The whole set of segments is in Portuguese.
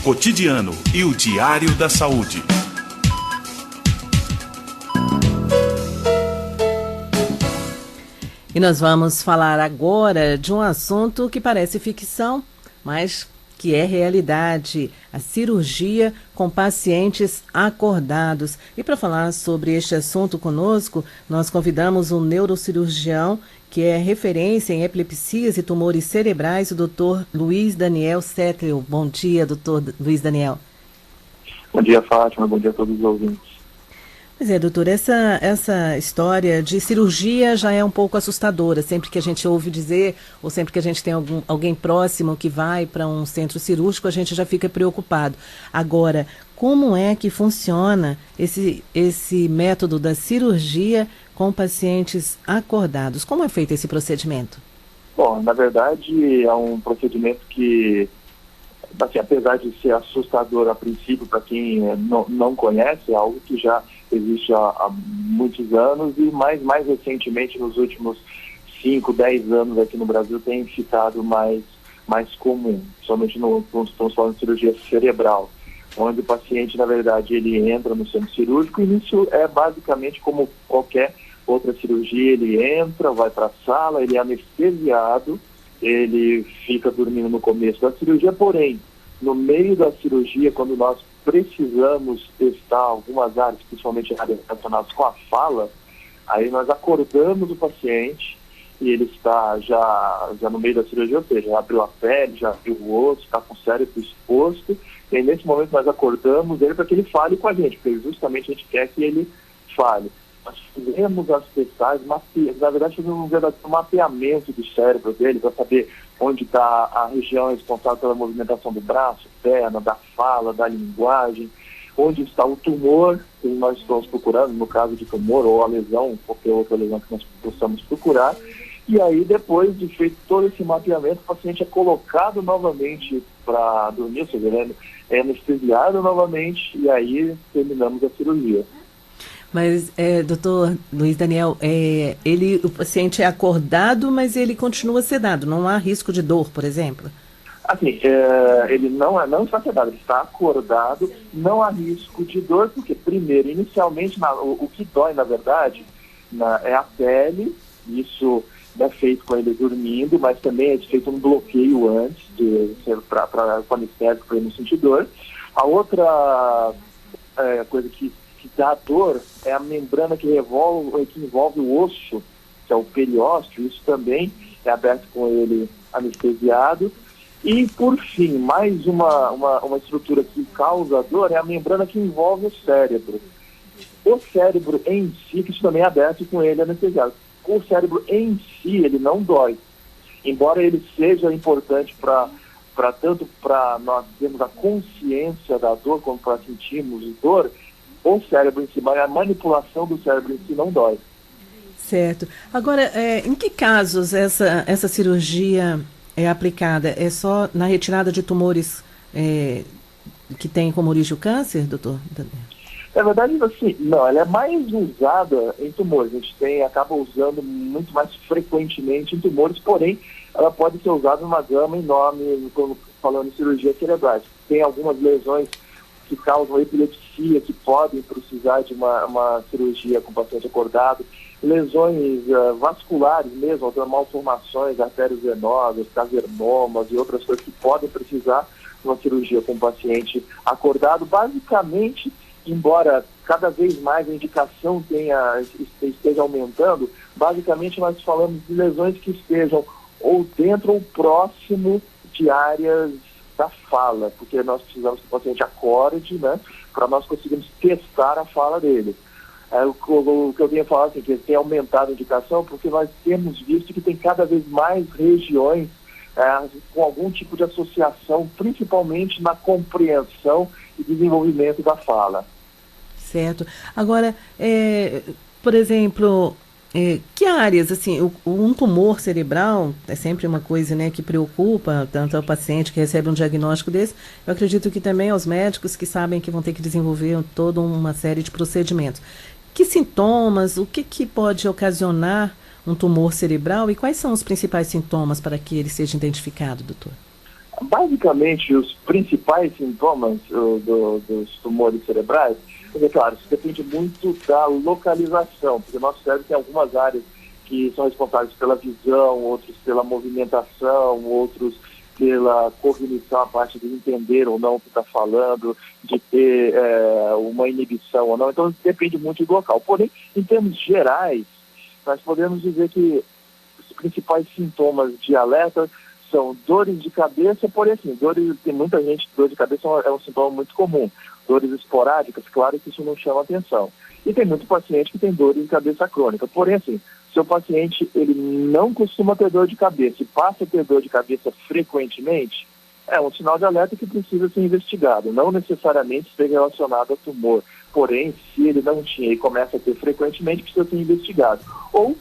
cotidiano e o Diário da Saúde. E nós vamos falar agora de um assunto que parece ficção, mas que é realidade, a cirurgia com pacientes acordados. E para falar sobre este assunto conosco, nós convidamos um neurocirurgião que é referência em epilepsias e tumores cerebrais, o Dr. Luiz Daniel Settl. Bom dia, Dr. Luiz Daniel. Bom dia, Fátima. Bom dia a todos os ouvintes. Pois é, doutor, essa história de cirurgia já é um pouco assustadora. Sempre que a gente ouve dizer, ou sempre que a gente tem alguém próximo que vai para um centro cirúrgico, a gente já fica preocupado. Agora, como é que funciona esse método da cirurgia com pacientes acordados? Como é feito esse procedimento? Bom, na verdade, é um procedimento que, assim, apesar de ser assustador a princípio para quem não conhece, é algo que já existe há muitos anos e mais recentemente, nos últimos 5, 10 anos aqui no Brasil, tem ficado mais comum, somente quando estamos falando de cirurgia cerebral, onde o paciente, na verdade, ele entra no centro cirúrgico e isso é basicamente como qualquer outra cirurgia. Ele entra, vai para a sala, ele é anestesiado, ele fica dormindo no começo da cirurgia, porém, no meio da cirurgia, quando nós precisamos testar algumas áreas, principalmente áreas relacionadas com a fala, aí nós acordamos o paciente e ele está já no meio da cirurgia, ou seja, já abriu a pele, já abriu o osso, está com o cérebro exposto, e aí, nesse momento nós acordamos ele para que ele fale com a gente, porque justamente a gente quer que ele fale. Nós fizemos as testagens, na verdade fizemos um verdadeiro mapeamento do cérebro dele para saber onde está a região responsável pela movimentação do braço, perna, da fala, da linguagem, onde está o tumor que nós estamos procurando, no caso de tumor ou a lesão, qualquer outra lesão que nós possamos procurar. E aí, depois de feito todo esse mapeamento, o paciente é colocado novamente para dormir, ou seja, ele é anestesiado novamente e aí terminamos a cirurgia. Mas, doutor Luiz Daniel, o paciente é acordado, mas ele continua sedado, não há risco de dor, por exemplo? Assim, ele não está sedado, ele está acordado, não há risco de dor, porque primeiro, inicialmente, o que dói, na verdade, é a pele, isso é feito com ele dormindo, mas também é feito um bloqueio antes, para o anestésico, para ele não sentir dor. A outra coisa que dá dor é a membrana que envolve o osso, que é o periósteo, isso também é aberto com ele anestesiado. E, por fim, mais uma estrutura que causa dor é a membrana que envolve o cérebro. O cérebro em si, que isso também é aberto com ele anestesiado. O cérebro em si, ele não dói. Embora ele seja importante tanto para nós termos a consciência da dor, como para sentirmos dor, o cérebro em si, mas a manipulação do cérebro em si não dói. Certo. Agora, em que casos essa cirurgia é aplicada? É só na retirada de tumores que tem como origem o câncer, doutor? Na verdade, assim, não, ela é mais usada em tumores. A gente acaba usando muito mais frequentemente em tumores, porém, ela pode ser usada numa gama enorme, como falando em cirurgia cerebrais. Tem algumas lesões que causam epilepsia, que podem precisar de uma cirurgia com paciente acordado, lesões vasculares mesmo, malformações, artérias venosas, cavernomas e outras coisas que podem precisar de uma cirurgia com paciente acordado. Basicamente, embora cada vez mais a indicação esteja aumentando, basicamente nós falamos de lesões que estejam ou dentro ou próximo de áreas da fala, porque nós precisamos que o paciente acorde, né, para nós conseguirmos testar a fala dele. O que eu venho falar assim, que tem aumentado a indicação, porque nós temos visto que tem cada vez mais regiões com algum tipo de associação, principalmente na compreensão e desenvolvimento da fala. Certo. Agora, por exemplo, que áreas, assim, um tumor cerebral é sempre uma coisa, né, que preocupa tanto ao paciente que recebe um diagnóstico desse, eu acredito que também aos médicos que sabem que vão ter que desenvolver toda uma série de procedimentos. Que sintomas, o que pode ocasionar um tumor cerebral e quais são os principais sintomas para que ele seja identificado, doutor? Basicamente, os principais sintomas dos tumores cerebrais, é claro, isso depende muito da localização, porque o nosso cérebro tem algumas áreas que são responsáveis pela visão, outros pela movimentação, outros pela cognição, a parte de entender ou não o que está falando, de ter uma inibição ou não. Então, depende muito do local. Porém, em termos gerais, nós podemos dizer que os principais sintomas de alerta são dores de cabeça, porém, assim, tem muita gente, dor de cabeça é um sintoma muito comum. Dores esporádicas, claro que isso não chama atenção. E tem muito paciente que tem dores de cabeça crônica. Porém, assim, se o paciente ele não costuma ter dor de cabeça e passa a ter dor de cabeça frequentemente, é um sinal de alerta que precisa ser investigado. Não necessariamente esteja relacionado a tumor. Porém, se ele não tinha e começa a ter frequentemente, precisa ser investigado. Ou,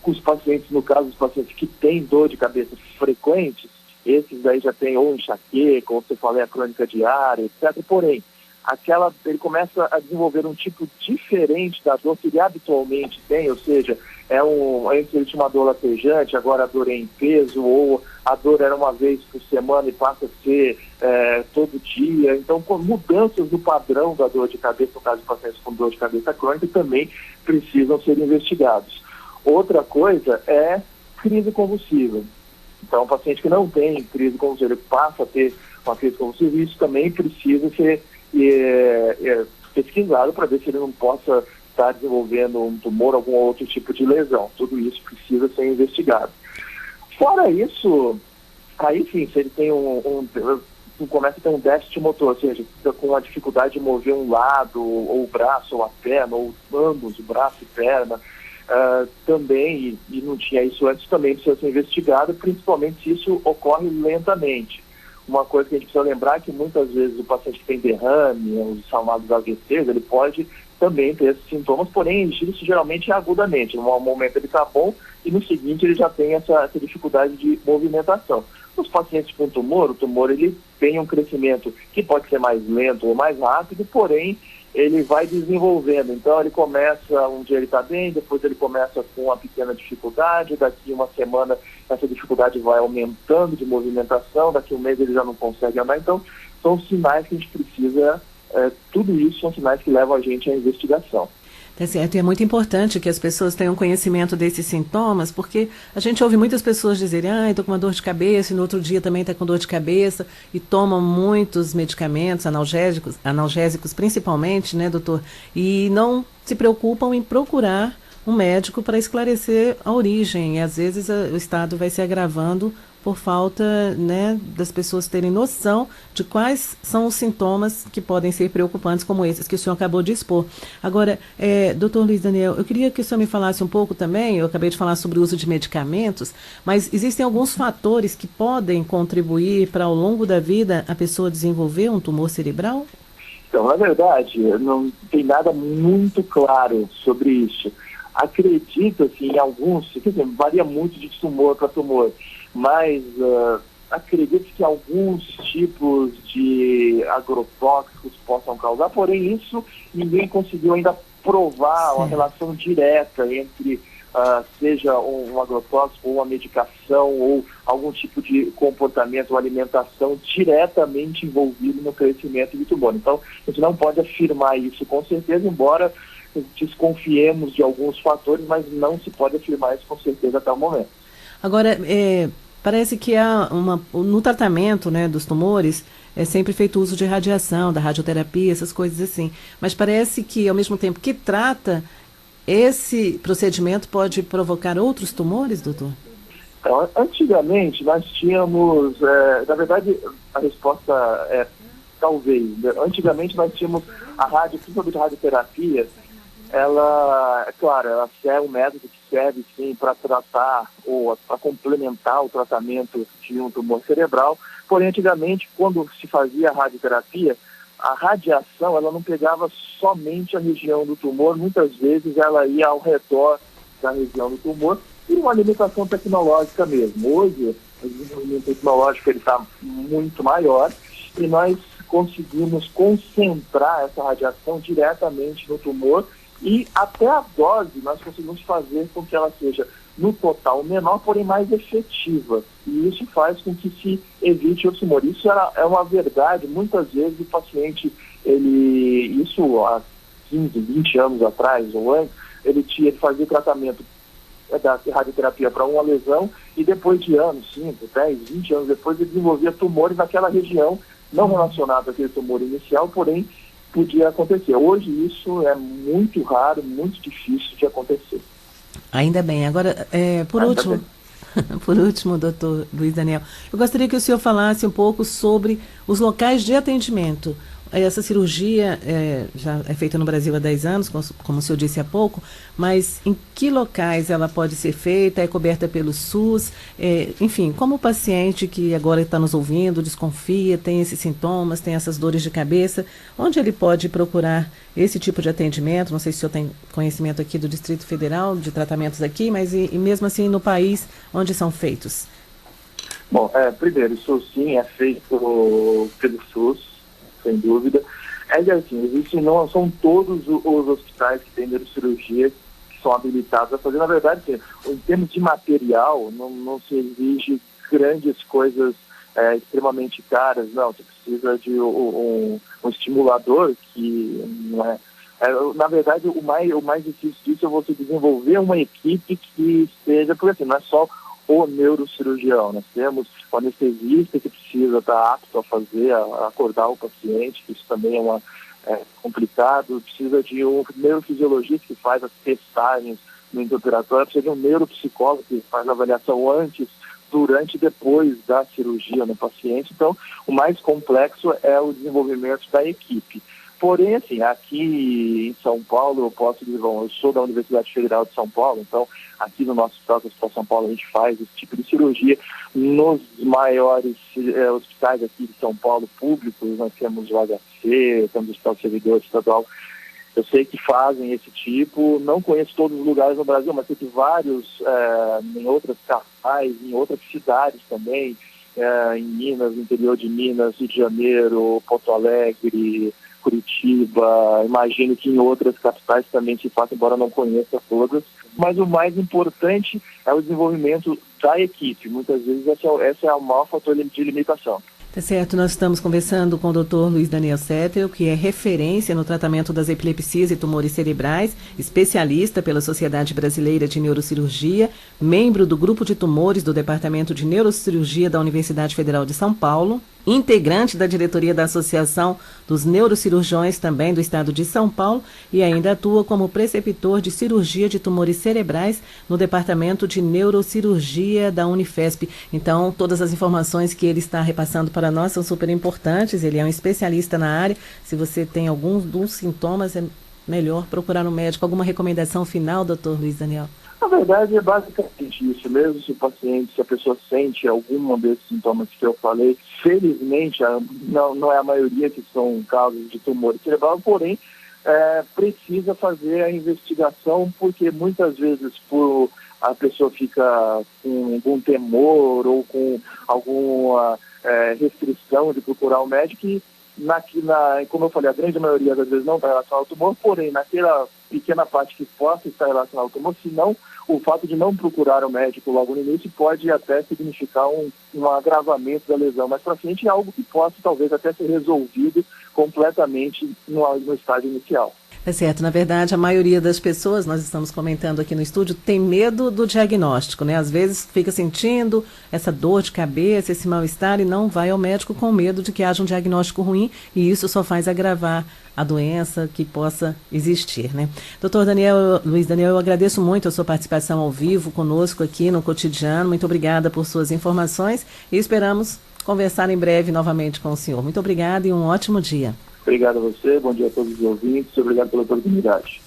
os pacientes, no caso dos pacientes que têm dor de cabeça frequentes, esses daí já têm ou enxaqueca, ou você falou a crônica diária, etc. Porém, ele começa a desenvolver um tipo diferente da dor que ele habitualmente tem, ou seja, antes ele tinha uma dor latejante, agora a dor é em peso, ou a dor era uma vez por semana e passa a ser todo dia. Então, com mudanças no padrão da dor de cabeça, no caso de pacientes com dor de cabeça crônica, também precisam ser investigados. Outra coisa é crise convulsiva. Então, o paciente que não tem crise convulsiva, ele passa a ter uma crise convulsiva, isso também precisa ser pesquisado para ver se ele não possa estar desenvolvendo um tumor, algum outro tipo de lesão. Tudo isso precisa ser investigado. Fora isso, aí sim, se ele tem começa a ter um déficit motor, ou seja, fica com a dificuldade de mover um lado, ou o braço, ou a perna, ou ambos, o braço e perna, também, e não tinha isso antes, também precisa ser investigado, principalmente se isso ocorre lentamente. Uma coisa que a gente precisa lembrar é que muitas vezes o paciente que tem derrame, os chamados AVCs, ele pode também ter esses sintomas, porém isso geralmente é agudamente. No momento ele está bom e no seguinte ele já tem essa dificuldade de movimentação. Os pacientes com tumor, o tumor ele tem um crescimento que pode ser mais lento ou mais rápido, porém ele vai desenvolvendo. Então ele começa, um dia ele está bem, depois ele começa com uma pequena dificuldade, daqui uma semana essa dificuldade vai aumentando de movimentação, daqui um mês ele já não consegue andar. Então são sinais que a gente precisa, tudo isso são sinais que levam a gente à investigação. Tá certo, e é muito importante que as pessoas tenham conhecimento desses sintomas, porque a gente ouve muitas pessoas dizerem, estou com uma dor de cabeça, e no outro dia também está com dor de cabeça, e tomam muitos medicamentos, analgésicos principalmente, né, doutor? E não se preocupam em procurar um médico para esclarecer a origem, e às vezes o estado vai se agravando por falta, né, das pessoas terem noção de quais são os sintomas que podem ser preocupantes, como esses que o senhor acabou de expor. Agora, doutor Luiz Daniel, eu queria que o senhor me falasse um pouco também, eu acabei de falar sobre o uso de medicamentos, mas existem alguns fatores que podem contribuir para, ao longo da vida, a pessoa desenvolver um tumor cerebral? Então, na verdade, não tem nada muito claro sobre isso. Acredita-se em alguns, quer dizer, varia muito de tumor para tumor, mas acredito que alguns tipos de agrotóxicos possam causar, porém isso ninguém conseguiu ainda provar uma relação direta entre seja um agrotóxico ou uma medicação ou algum tipo de comportamento ou alimentação diretamente envolvido no crescimento do tumor. Então, a gente não pode afirmar isso com certeza, embora desconfiemos de alguns fatores, mas não se pode afirmar isso com certeza até o momento. Agora, parece que no tratamento, né, dos tumores é sempre feito uso de radiação, da radioterapia, essas coisas assim. Mas parece que, ao mesmo tempo que trata, esse procedimento pode provocar outros tumores, doutor? Então, antigamente nós tínhamos, na verdade a resposta é talvez. Antigamente nós tínhamos principalmente a radioterapia. Ela, é claro, ela é um método que serve, sim, para tratar ou para complementar o tratamento de um tumor cerebral. Porém, antigamente, quando se fazia a radioterapia, a radiação ela não pegava somente a região do tumor, muitas vezes ela ia ao redor da região do tumor, e uma limitação tecnológica mesmo. Hoje, o desenvolvimento tecnológico está muito maior e nós conseguimos concentrar essa radiação diretamente no tumor. E até a dose nós conseguimos fazer com que ela seja no total menor, porém mais efetiva. E isso faz com que se evite o tumor. Isso é uma verdade. Muitas vezes o paciente, isso há 15, 20 anos atrás ou antes, ele fazia tratamento da radioterapia para uma lesão e depois de anos, 5, 10, 20 anos depois, ele desenvolvia tumores naquela região, não relacionado àquele tumor inicial, porém podia acontecer. Hoje isso é muito raro, muito difícil de acontecer. Ainda bem. Agora, por último, doutor Luiz Daniel, eu gostaria que o senhor falasse um pouco sobre os locais de atendimento. Essa cirurgia já é feita no Brasil há 10 anos, como o senhor disse há pouco, mas em que locais ela pode ser feita? É coberta pelo SUS? Enfim, como o paciente que agora está nos ouvindo, desconfia, tem esses sintomas, tem essas dores de cabeça, onde ele pode procurar esse tipo de atendimento? Não sei se o senhor tem conhecimento aqui do Distrito Federal, de tratamentos aqui, mas e mesmo assim no país, onde são feitos? Bom, primeiro, isso sim é feito pelo SUS, sem dúvida. Assim, não são todos os hospitais que têm neurocirurgia que são habilitados a fazer. Na verdade, assim, em termos de material, não se exige grandes coisas extremamente caras. Não, você precisa de um estimulador que não é... Na verdade, o mais difícil disso é você desenvolver uma equipe que esteja... Porque assim, não é só o neurocirurgião. Nós temos o anestesista que precisa estar apto a fazer, a acordar o paciente, que isso também é complicado. Precisa de um neurofisiologista que faz as testagens no intraoperatório, precisa de um neuropsicólogo que faz a avaliação antes, durante e depois da cirurgia no paciente. Então, o mais complexo é o desenvolvimento da equipe. Porém, assim, aqui em São Paulo, eu sou da Universidade Federal de São Paulo, então aqui no nosso Hospital São Paulo a gente faz esse tipo de cirurgia. Nos maiores hospitais aqui de São Paulo públicos, nós temos o HC, temos o Hospital Servidor Estadual, eu sei que fazem esse tipo, não conheço todos os lugares no Brasil, mas tem vários em outras capitais, em outras cidades também, em Minas, no interior de Minas, Rio de Janeiro, Porto Alegre, Curitiba, imagino que em outras capitais também se faça, embora não conheça todas. Mas o mais importante é o desenvolvimento da equipe. Muitas vezes essa é o maior fator de limitação. Tá certo, nós estamos conversando com o Dr. Luiz Daniel Settel, que é referência no tratamento das epilepsias e tumores cerebrais, especialista pela Sociedade Brasileira de Neurocirurgia, membro do grupo de tumores do Departamento de Neurocirurgia da Universidade Federal de São Paulo, integrante da diretoria da Associação dos Neurocirurgiões também do Estado de São Paulo e ainda atua como preceptor de cirurgia de tumores cerebrais no Departamento de Neurocirurgia da Unifesp. Então, todas as informações que ele está repassando para nós são super importantes. Ele é um especialista na área. Se você tem alguns dos sintomas, é melhor procurar um médico. Alguma recomendação final, doutor Luiz Daniel? Na verdade, é basicamente isso mesmo. Se a pessoa sente algum desses sintomas que eu falei, felizmente, não é a maioria que são casos de tumor cerebral, porém, precisa fazer a investigação, porque muitas vezes a pessoa fica com algum temor ou com alguma restrição de procurar um médico e, como eu falei, a grande maioria das vezes não está relacionada ao tumor, porém, naquela pequena parte que possa estar relacionada ao tumor, se não, o fato de não procurar o médico logo no início pode até significar um agravamento da lesão mais para frente, é algo que possa talvez até ser resolvido completamente no estágio inicial. É certo, na verdade a maioria das pessoas, nós estamos comentando aqui no estúdio, tem medo do diagnóstico, né? Às vezes fica sentindo essa dor de cabeça, esse mal-estar e não vai ao médico com medo de que haja um diagnóstico ruim e isso só faz agravar a doença que possa existir, né? Doutor Luiz Daniel, eu agradeço muito a sua participação ao vivo conosco aqui no Cotidiano, muito obrigada por suas informações e esperamos conversar em breve novamente com o senhor. Muito obrigada e um ótimo dia. Obrigado a você, bom dia a todos os ouvintes, obrigado pela oportunidade.